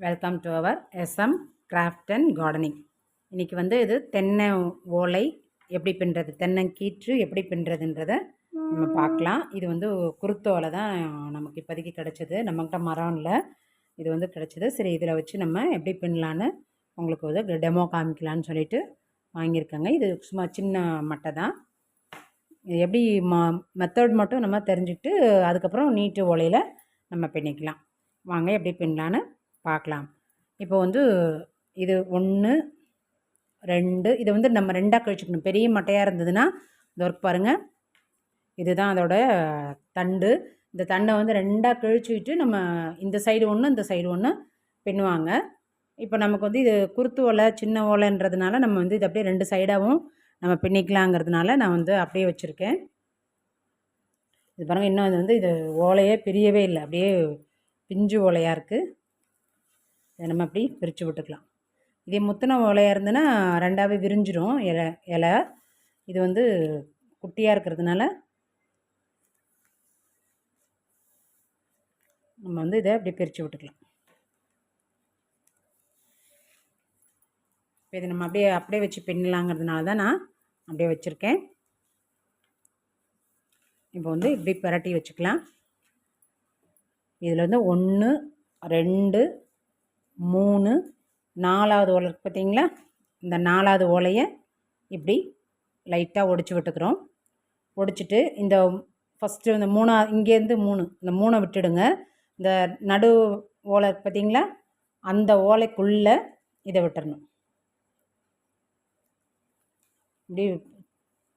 Welcome to our SM craft and gardening. இன்றைக்கி வந்து இது தென்னை ஓலை எப்படி பின்னுறது, தென்னங்கீற்று எப்படி பின்னுறதுன்றதை நம்ம பார்க்கலாம். இது வந்து குருத்து ஓலை தான் நமக்கு இப்போதைக்கு கிடச்சிது. நம்மக்கிட்ட மரம் இல்லை, இது வந்து கிடச்சிது. சரி, இதில் வச்சு நம்ம எப்படி பின்னலான்னு உங்களுக்கு வந்து டெமோ காமிக்கலான்னு சொல்லிட்டு வாங்கியிருக்கேங்க. இது சும்மா சின்ன மட்டை தான். இது எப்படி மெத்தட் மட்டும் நம்ம தெரிஞ்சுக்கிட்டு அதுக்கப்புறம் நீட்டு ஓலையில் நம்ம பின்னிக்கலாம். வாங்க எப்படி பின்னலான்னு பார்க்கலாம். இப்போ வந்து இது 1 2 இதை வந்து நம்ம 2ஆக கழிச்சுக்கணும். பெரிய மட்டையாக இருந்ததுன்னா இந்த ஒர்க் பாருங்கள், இதுதான் அதோட தண்டு. இந்த தண்டை வந்து 2ஆக கழிச்சுக்கிட்டு நம்ம இந்த சைடு ஒன்று இந்த சைடு ஒன்று பின்னுவாங்க. இப்போ நமக்கு வந்து இது குருத்து ஓலை சின்ன ஓலைன்றதுனால நம்ம வந்து இது அப்படியே 2 சைடாகவும் நம்ம பின்னிக்கலாங்கிறதுனால நான் வந்து அப்படியே வச்சுருக்கேன். இது பாருங்கள், இன்னும் இது வந்து இது ஓலையே பிரியவே இல்லை, அப்படியே பிஞ்சு ஓலையாக இருக்குது. இதை நம்ம அப்படி பிரித்து விட்டுக்கலாம். இதே முத்தின ஓலையாக இருந்ததுன்னா 2ஆகவே விரிஞ்சிடும் இலை. இது வந்து குட்டியாக இருக்கிறதுனால நம்ம வந்து இதை அப்படி பிரித்து விட்டுக்கலாம். இப்போ இதை நம்ம அப்படியே வச்சு பின்னலாங்கிறதுனால தான் நான் அப்படியே வச்சுருக்கேன். இப்போ வந்து இப்படி பரட்டி வச்சுக்கலாம். இதில் வந்து 1 2 3 4வது ஓலை இருக்குது பார்த்தீங்களா? இந்த 4வது ஓலையை இப்படி லைட்டாக ஒடிச்சு விட்டுக்கிறோம். ஒடிச்சிட்டு இந்த ஃபஸ்ட்டு இந்த 3 இங்கேருந்து 3 இந்த 3 விட்டுடுங்க. இந்த நடு ஓலை பார்த்தீங்களா, அந்த ஓலைக்குள்ளே இதை விட்டுறணும். இப்படி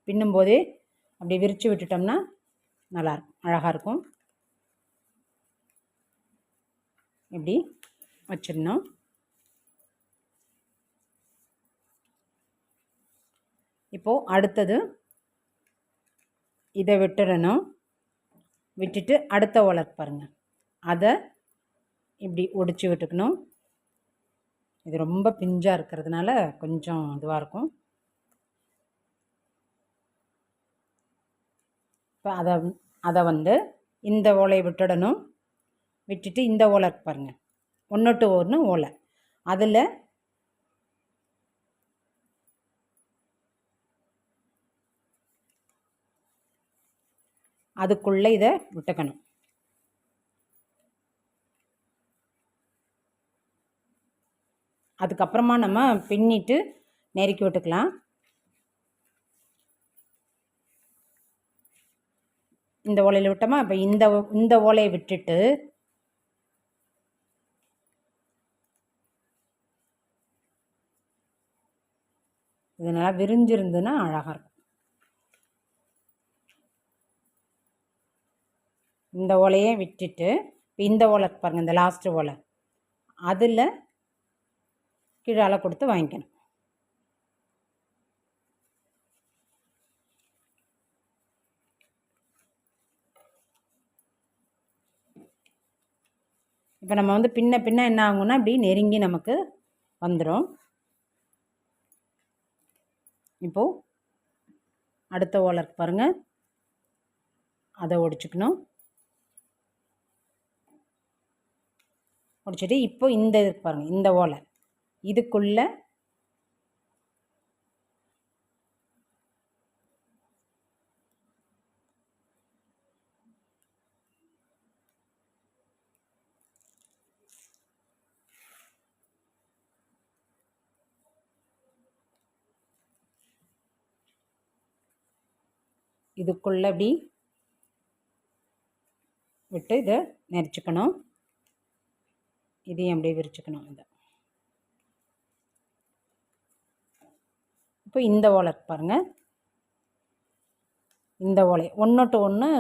பின்னும்போதே அப்படி விரித்து விட்டுட்டோம்னா நல்லாயிருக்கும், அழகாக இருக்கும். இப்படி வச்சிடணும். இப்போது அடுத்தது இதை விட்டுடணும். விட்டுட்டு அடுத்த ஓலை பாருங்கள், அதை இப்படி ஒடிச்சு விட்டுக்கணும். இது ரொம்ப பிஞ்சாக இருக்கிறதுனால கொஞ்சம் இதுவாக இருக்கும். இப்போ அதை வந்து இந்த ஓலையை விட்டுடணும். விட்டுட்டு இந்த ஓலை பாருங்கள், 1 to 1 ஓலை, அதில் அதுக்குள்ளே இதை விட்டுக்கணும். அதுக்கப்புறமா நம்ம பின்னிட்டு நெருக்கி விட்டுக்கலாம். இந்த ஓலையில் விட்டோமா, இப்போ இந்த ஓலையை விட்டுட்டு இது நல்லா விரிஞ்சிருந்துன்னா அழகாக இருக்கும். இந்த ஓலையை விட்டுட்டு இப்போ இந்த ஓலை பாருங்கள், இந்த லாஸ்ட்டு ஓலை, அதில் கீழே கொடுத்து வாங்கிக்கணும். இப்போ நம்ம வந்து பின்ன என்ன ஆகும்னா இப்படி நெருங்கி நமக்கு வந்துடும். இப்போது அடுத்த ஓலை பாருங்கள், அதை ஒடிச்சுக்கணும். ஒடிச்சிட்டு இப்போ இந்த இது பாருங்கள், இந்த ஓலை இதுக்குள்ளே இப்படி விட்டு இதை நெரிச்சுக்கணும். இதையும் அப்படியே விரிச்சுக்கணும். இதை இப்போ இந்த ஓலை பாருங்கள், இந்த ஓலை 1 to 1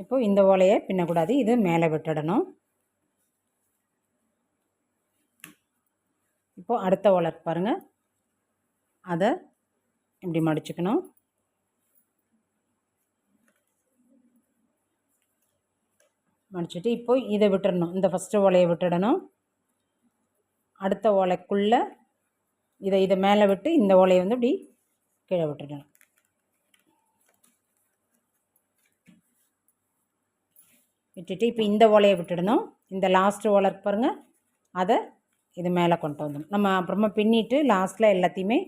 இப்போ இந்த ஓலையை பின்னக்கூடாது, இது மேலே விட்டுடணும். இப்போது அடுத்த ஓலை பாருங்கள், அதை இப்படி மடிச்சுக்கணும். மடிச்சுட்டு இப்போ இதை விட்டுடணும், இந்த ஃபஸ்ட்டு ஓலையை விட்டுடணும். அடுத்த ஓலைக்குள்ளே இதை மேலே விட்டு இந்த ஓலையை வந்து இப்படி கீழே விட்டுடணும். விட்டுட்டு இப்போ இந்த ஓலையை விட்டுடணும். இந்த லாஸ்ட் ஓலை இருக்கு பாருங்கள், அதை இது மேலே கொண்டு வந்துடணும். நம்ம அப்புறமா பின்னிட்டு லாஸ்ட்டில் எல்லாத்தையுமே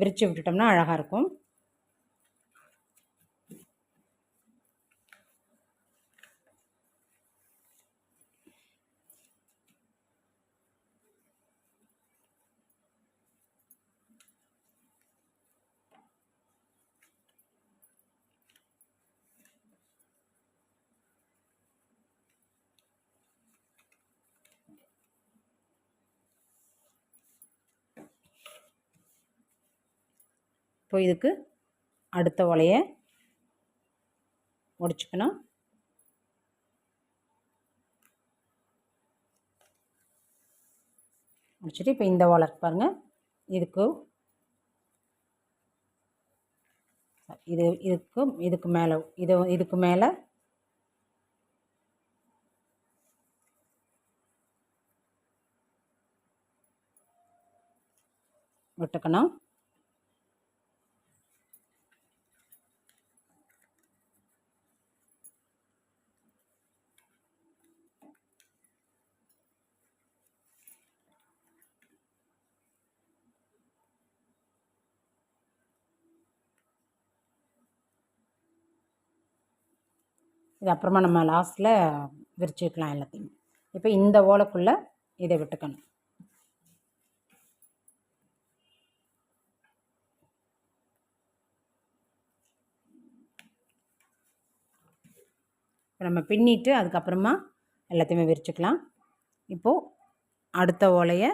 விரித்து விட்டுட்டோம்னா அழகாக இருக்கும். இப்போ இதுக்கு அடுத்த ஓலையை முடிச்சுக்கணும். முடிச்சுட்டு இப்போ இந்த ஓலை பாருங்கள், இதுக்கு இதுக்கு மேலே இதுக்கு மேலே விட்டுக்கணும். இது அப்புறமா நம்ம லாஸ்ட்டில் விரிச்சுக்கலாம் எல்லாத்தையும். இப்போ இந்த ஓலைக்குள்ளே இதை விட்டுக்கணும். இப்போ நம்ம பின்னிட்டு அதுக்கப்புறமா எல்லாத்தையுமே விரிச்சுக்கலாம். இப்போது அடுத்த ஓலையை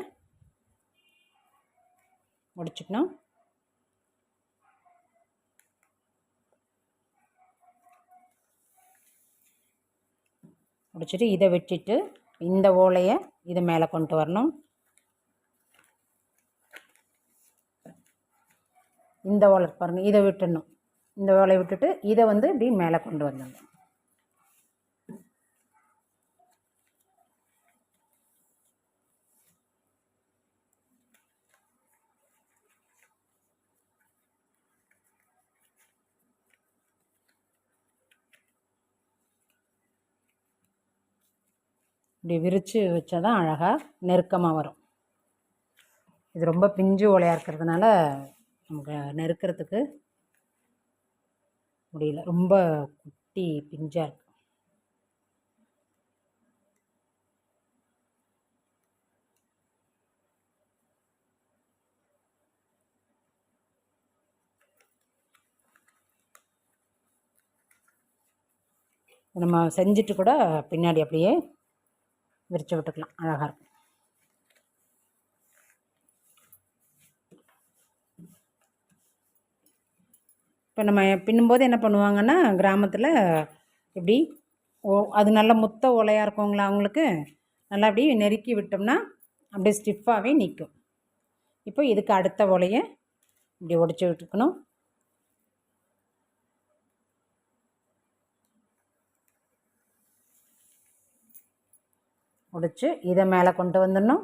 முடிச்சுக்கணும். முடிச்சுட்டு இதை விட்டுட்டு இந்த ஓலையை இது மேலே கொண்டு வரணும். இந்த ஓலை பாருங்கள், இதை விட்டுடணும். இந்த ஓலையை விட்டுட்டு இதை வந்து இப்படி மேலே கொண்டு வந்துடணும். இப்படி விரித்து வச்சா தான் அழகாக நெருக்கமாக வரும். இது ரொம்ப பிஞ்சு ஓலையாக இருக்கிறதுனால நமக்கு நெருக்கிறதுக்கு முடியல, ரொம்ப குட்டி பிஞ்சாக இருக்கு. நம்ம செஞ்சுட்டு கூட பின்னாடி அப்படியே விரித்து விட்டுக்கலாம், அழகாக இருக்கும். இப்போ நம்ம பின்னும்போது என்ன பண்ணுவாங்கன்னா, கிராமத்தில் இப்படி அது நல்ல முத்த ஓலையாக இருக்கவங்களா அவங்களுக்கு நல்லா அப்படி நெருக்கி விட்டோம்னா அப்படியே ஸ்டிஃபாகவே நிற்கும். இப்போ இதுக்கு அடுத்த ஓலையை இப்படி ஒடிச்சு விட்டுக்கணும். முடிச்சு இதை மேலே கொண்டு வந்துடணும்.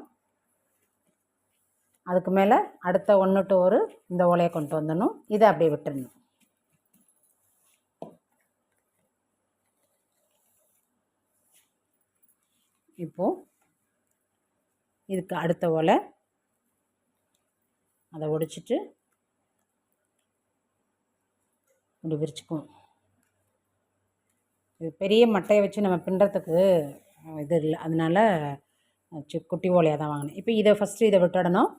அதுக்கு மேலே அடுத்த 1 to 1 இந்த ஓலையை கொண்டு வந்துடணும். இதை அப்படியே விட்டுடணும். இப்போது இதுக்கு அடுத்த ஓலை அதை ஒடிச்சிட்டு இப்படி விரிச்சுக்குவோம். இது பெரிய மட்டையை வச்சு நம்ம பின்னுறதுக்கு இது இல்லை, அதனால குட்டி ஓலையாக தான் வாங்கினேன். இப்போ இதை ஃபஸ்ட்டு இதை விட்டுடணும்.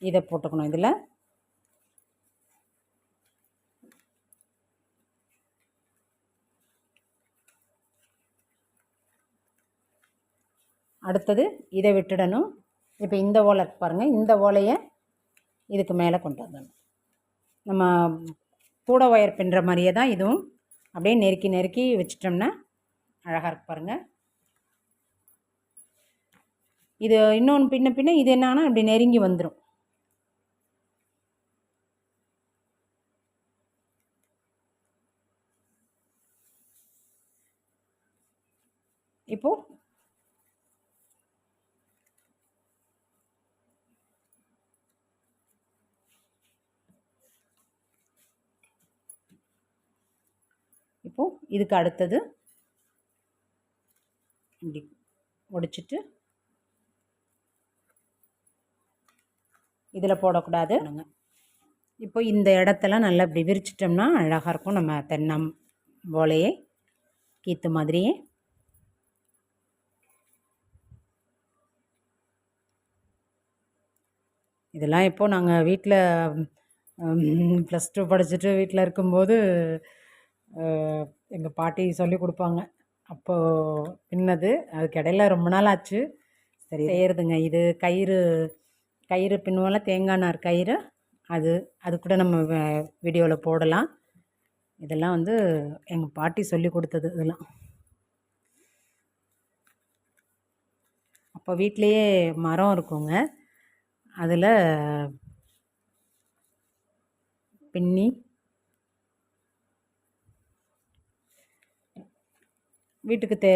இதை போட்டுக்கணும். இதில் அடுத்தது இதை விட்டுடணும். இப்போ இந்த ஓலை பாருங்கள், இந்த ஓலையை இதுக்கு மேலே கொண்டு வந்துடணும். நம்ம கூட ஒயர் பின்னுற மாதிரியே தான் இதுவும் அப்படியே நெருக்கி நெருக்கி வச்சிட்டோம்னா அழகாக இருக்கு பாருங்கள். இது இன்னொன்று பின்ன பின்ன இது என்னன்னா அப்படி நெருங்கி வந்துடும். இப்போது இதுக்கு அடுத்தது இப்படி ஒடிச்சிட்டு இதில் போடக்கூடாது. இப்போ இந்த இடத்தெல்லாம் நல்லா இப்படி விரிச்சிட்டோம்னா அழகாக இருக்கும். நம்ம தென்னம் ஓலையே கீத்து மாதிரியே. இதெல்லாம் இப்போது நாங்கள் வீட்டில் +2 படிச்சுட்டு வீட்டில் இருக்கும்போது எங்கள் பாட்டி சொல்லி கொடுப்பாங்க. அப்போது பின்னது அதுக்கு இடையில ரொம்ப நாள் ஆச்சு சரி செய்கிறதுங்க. இது கயிறு பின்னுவோம்ல, தேங்காய் நார் கயிறு, அது கூட நம்ம வீடியோவில் போடலாம். இதெல்லாம் வந்து எங்கள் பாட்டி சொல்லி கொடுத்தது. இதெல்லாம் அப்போ வீட்டிலையே மரம் இருக்குங்க, அதில் பின்னி வீட்டுக்கு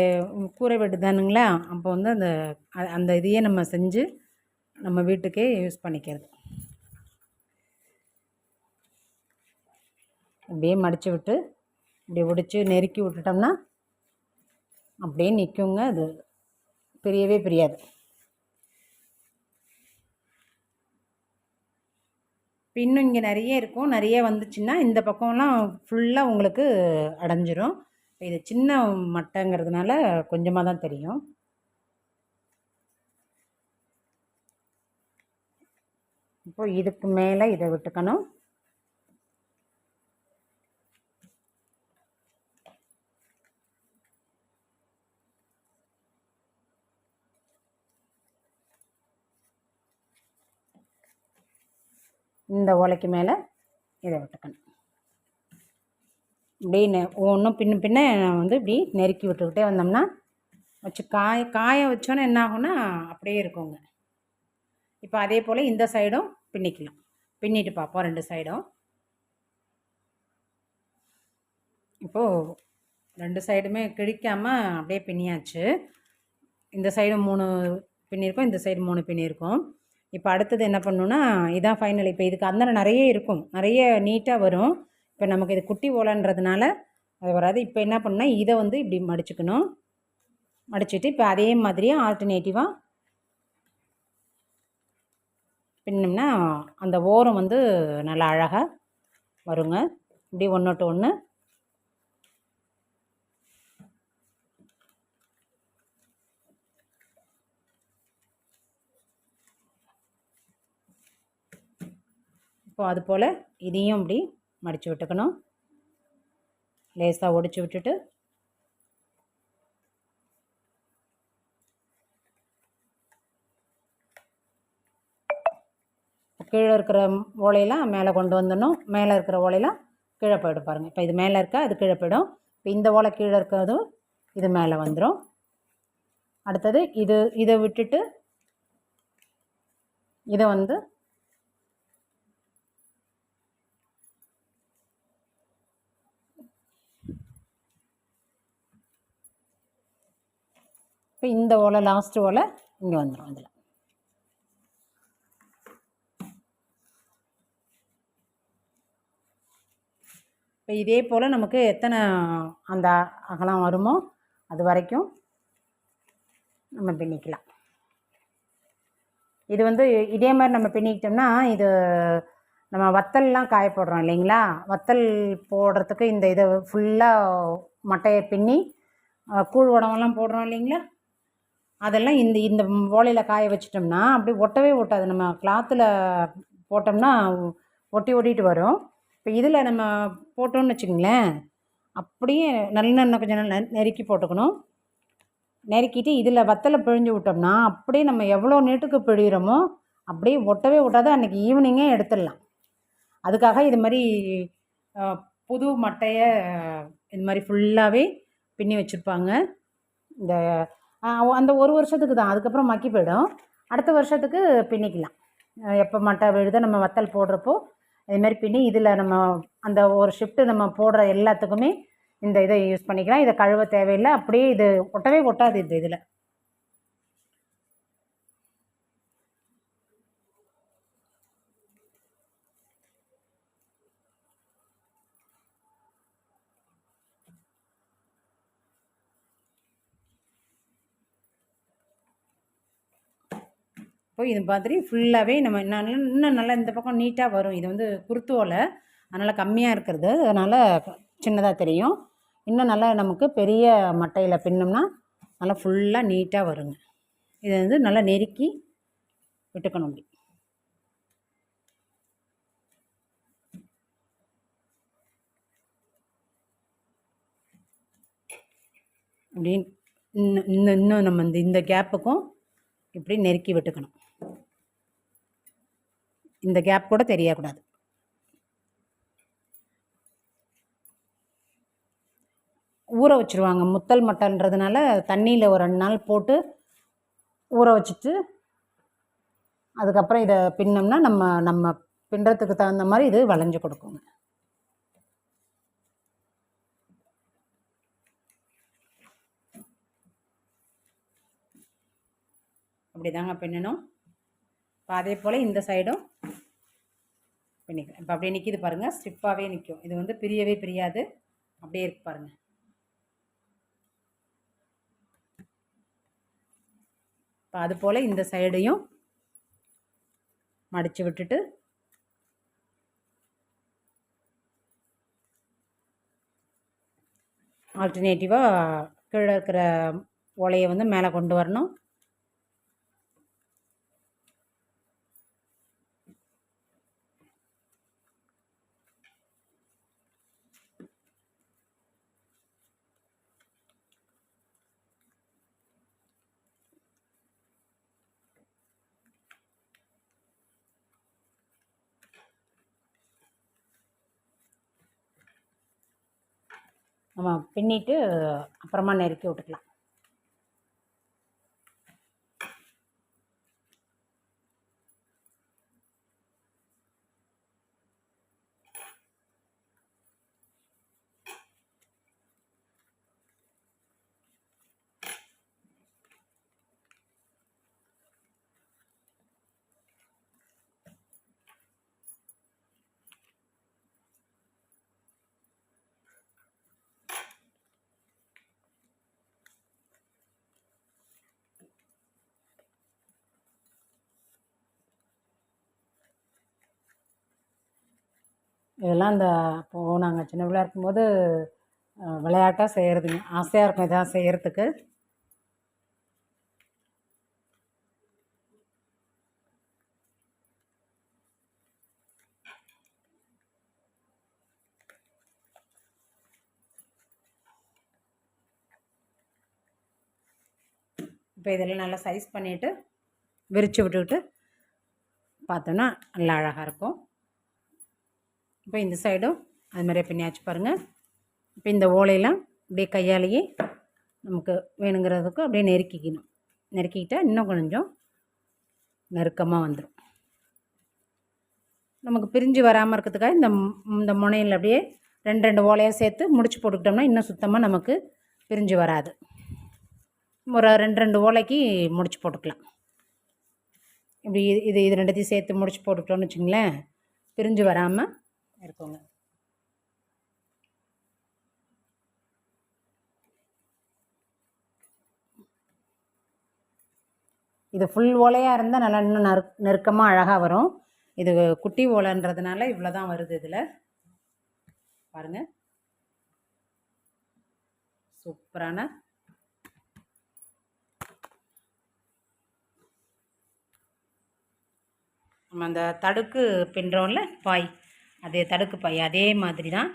கூரை வீடு தானுங்களா, அப்போ வந்து அந்த இதையே நம்ம செஞ்சு நம்ம வீட்டுக்கே யூஸ் பண்ணிக்கிறது. அப்படியே மடித்து விட்டு இப்படி ஒடிச்சு நெருக்கி விட்டுட்டோம்னா அப்படியே நிற்குங்க. அது பிரியவே பிரியாது. இன்னும் இங்கே நிறைய இருக்கும். நிறைய வந்துச்சுன்னா இந்த பக்கம்லாம் ஃபுல்லாக உங்களுக்கு அடைஞ்சிரும். இது சின்ன மட்டைங்கிறதுனால கொஞ்சமாக தான் தெரியும். இப்போ இதுக்கு மேலே இதை விட்டுக்கணும். இந்த ஓலைக்கு மேலே இதை விட்டுக்கணும். இப்படி ஒன்றும் பின்ன வந்து இப்படி நெருக்கி விட்டுக்கிட்டே வந்தோம்னா வச்சு காய வச்சோன்னே என்ன ஆகும்னா அப்படியே இருக்குங்க. இப்போ அதே போல் இந்த சைடும் பின்னிக்கலாம். பின்னிட்டு பார்ப்போம் 2 சைடும். இப்போது 2 சைடுமே கிழிக்காமல் அப்படியே பின்னியாச்சு. இந்த சைடு 3 பின்னியிருக்கோம், இந்த சைடு 3 பின்னியிருக்கோம். இப்போ அடுத்தது என்ன பண்ணணுன்னா இதான் ஃபைனல். இப்போ இதுக்கு அந்தரம் நிறைய இருக்கும், நிறைய நீட்டாக வரும். இப்போ நமக்கு இது குட்டி ஓலைன்றதுனால அது வராது. இப்போ என்ன பண்ணணுன்னா இதை வந்து இப்படி மடிச்சுக்கணும். மடிச்சுட்டு இப்போ அதே மாதிரியே ஆல்டர்னேட்டிவாக பின்னோம்னா அந்த ஓரம் வந்து நல்லா அழகாக வருங்க. இப்படி ஒன்றோட்டு ஒன்று இப்போ அது போல் இதையும் இப்படி மடித்து விட்டுக்கணும். லேசாக ஒடிச்சு விட்டுட்டு கீழே இருக்கிற ஓலையெல்லாம் மேலே கொண்டு வந்துடணும். மேலே இருக்கிற ஓலையெல்லாம் கீழே போய்டும் பாருங்கள். இப்போ இது மேலே இருக்கா, அது கீழே போய்டும். இப்போ இந்த ஓலை கீழே இருக்கிறதும் இது மேலே வந்துடும். அடுத்தது இதை விட்டுட்டு இதை வந்து இப்போ இந்த ஓலை லாஸ்ட்டு ஓலை இங்கே வந்துடும். இதில் இப்போ இதே போல் நமக்கு எத்தனை அந்த அகலம் வருமோ அது வரைக்கும் நம்ம பின்னிக்கலாம். இது வந்து இதே மாதிரி நம்ம பின்னிக்கிட்டோம்னா இது நம்ம வத்தல்லாம் காய போடுறோம் இல்லைங்களா, வத்தல் போடுறதுக்கு இந்த இதை ஃபுல்லாக மட்டையை பின்னி கூழ் உடம்பெல்லாம் போடுறோம் இல்லைங்களா, அதெல்லாம் இந்த ஓலையில் காய வச்சிட்டோம்னா அப்படி ஒட்டவே ஒட்டாது. நம்ம கிளாத்தில் போட்டோம்னா ஒட்டிட்டு வரும். இப்போ இதில் நம்ம போட்டோம்னு வச்சுக்கோங்களேன், அப்படியே நல்லெண்ணெய் கொஞ்சம் நெருக்கி போட்டுக்கணும். நெருக்கிட்டு இதில் வத்தலை பிழிஞ்சு விட்டோம்னா அப்படியே நம்ம எவ்வளோ நீட்டுக்கு பிழிகிறோமோ அப்படியே ஒட்டவே ஒட்டாது. அன்றைக்கி ஈவினிங்கே எடுத்துடலாம். அதுக்காக இது மாதிரி புது மட்டையை இது மாதிரி ஃபுல்லாகவே பின்னி வச்சுருப்பாங்க. இந்த அந்த 1 வருஷத்துக்கு தான், அதுக்கப்புறம் மக்கி போயிடும். அடுத்த வருஷத்துக்கு பின்னிக்கலாம். எப்போ மட்டை விழுதோ நம்ம வத்தல் போடுறப்போ இதுமாரி பின்னி இதில் நம்ம அந்த ஒரு ஷிஃப்ட்டு நம்ம போடுற எல்லாத்துக்குமே இந்த இதை யூஸ் பண்ணிக்கலாம். இதை கழுவ தேவையில்லை, அப்படியே இது ஒட்டவே ஒட்டாது. இதில் இப்போ இது மாதிரி ஃபுல்லாகவே நம்ம இன்னும் நல்லா இந்த பக்கம் நீட்டாக வரும். இது வந்து குருத்து ஓலை, அதனால் கம்மியாக இருக்கிறது, அதனால் சின்னதாக தெரியும். இன்னும் நல்லா நமக்கு பெரிய மட்டையில் பின்னோம்னா நல்லா ஃபுல்லாக நீட்டாக வருங்க. இதை வந்து நல்லா நெருக்கி விட்டுக்கணும். அப்படி அப்படின்னு இன்னும் நம்ம இந்த கேப்புக்கும் இப்படி நெருக்கி விட்டுக்கணும். இந்த கேப் கூட தெரியக்கூடாது. ஊற வச்சுருவாங்க. முத்தல் மட்டைன்றதுனால தண்ணியில் ஒரு 2 நாள் போட்டு ஊற வச்சுட்டு அதுக்கப்புறம் இதை பின்னோம்னா நம்ம பின்னுறதுக்கு தகுந்த மாதிரி இது வளைஞ்சு கொடுக்குங்க. அப்படி தாங்க பின்னணும். இப்போ அதே போல் இந்த சைடும் பின்னிக்கலாம். இப்போ அப்படியே நிற்கிது பாருங்கள், ஸ்டிப்பாகவே நிற்கும். இது வந்து பிரியவே பிரியாது, அப்படியே இருக்கு பாருங்கள். இப்போ அது போல் இந்த சைடையும் மடித்து விட்டுட்டு ஆல்டர்னேட்டிவாக கீழே இருக்கிற ஓலையை வந்து மேலே கொண்டு வரணும். நம்ம பின்னிட்டு அப்புறமா நெருக்கி விட்டுக்கலாம். இதெல்லாம் இந்த அப்போது நாங்கள் சின்ன பிள்ளையா இருக்கும்போது விளையாட்டாக செய்கிறதுங்க. ஆசையாக இருக்கும் இதெல்லாம் செய்கிறதுக்கு. இப்போ இதெல்லாம் நல்லா சைஸ் பண்ணிவிட்டு விரித்து விட்டுக்கிட்டு பார்த்தோன்னா நல்லா அழகாக இருக்கும். இப்போ இந்த சைடும் அது மாதிரியே பின்னியாச்சு பாருங்கள். இப்போ இந்த ஓலையெல்லாம் அப்படியே கையாலேயே நமக்கு வேணுங்கிறதுக்கு அப்படியே நெருக்கிக்கணும். நெருக்கிக்கிட்டால் இன்னும் கொஞ்சம் நெருக்கமாக வந்துடும். நமக்கு பிரிஞ்சு வராமல் இருக்கிறதுக்காக இந்த முனையில் அப்படியே 2 ஓலையாக சேர்த்து முடிச்சு போட்டுக்கிட்டோம்னா இன்னும் சுத்தமாக நமக்கு பிரிஞ்சு வராது. ஒரு 2 ஓலைக்கு முடிச்சு போட்டுக்கலாம். இப்படி இது 2த்தையும் சேர்த்து முடிச்சு போட்டுக்கிட்டோன்னு வச்சுங்களேன், பிரிஞ்சு வராமல் இருக்குங்க. இது ஃபுல் ஓலையாக இருந்தால் நல்லா இன்னும் நெருக்கமாக அழகாக வரும். இது குட்டி ஓலைன்றதுனால இவ்வளோ தான் வருது. இதில் பாருங்கள், சூப்பரான நம்ம அந்த தடுக்கு பின்னுறோம்ல பாய், அதே தடுக்கு பாய் அதே மாதிரி தான்.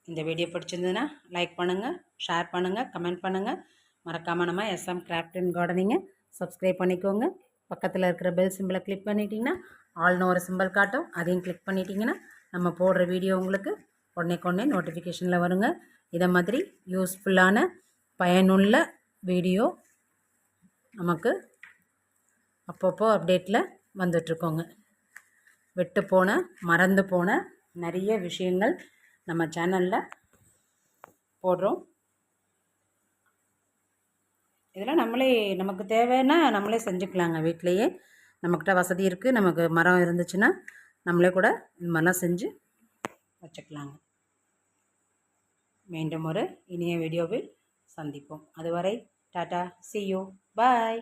இந்த வீடியோ பிடிச்சிருந்ததுன்னா லைக் பண்ணுங்கள், ஷேர் பண்ணுங்கள், கமெண்ட் பண்ணுங்கள். மறக்காமல் நம்ம SM கிராஃப்ட் அண்ட் கார்டனிங்கை சப்ஸ்கிரைப் பண்ணிக்கோங்க. பக்கத்தில் இருக்கிற பெல் சிம்பிளை கிளிக் பண்ணிட்டீங்கன்னா ஆல்னு ஒரு சிம்பிள் காட்டும், அதையும் கிளிக் பண்ணிட்டீங்கன்னா நம்ம போடுற வீடியோ உங்களுக்கு உடனே நோட்டிஃபிகேஷனில் வருங்க. இதை மாதிரி யூஸ்ஃபுல்லான பயனுள்ள வீடியோ நமக்கு அப்பப்போ அப்டேட்டில் வந்துட்ருக்கோங்க. விட்டு போன மறந்து போன நிறைய விஷயங்கள் நம்ம சேனலில் போடுறோம். இதெல்லாம் நம்மளே நமக்கு தேவைன்னா நம்மளே செஞ்சுக்கலாங்க வீட்டிலையே. நம்மக்கிட்ட வசதி இருக்குது, நமக்கு மரம் இருந்துச்சுன்னா நம்மளே கூட இந்த மாதிரிலாம் செஞ்சு வச்சுக்கலாங்க. மீண்டும் ஒரு இனிய வீடியோவில் சந்திப்போம். அதுவரை டாடா, see you, bye.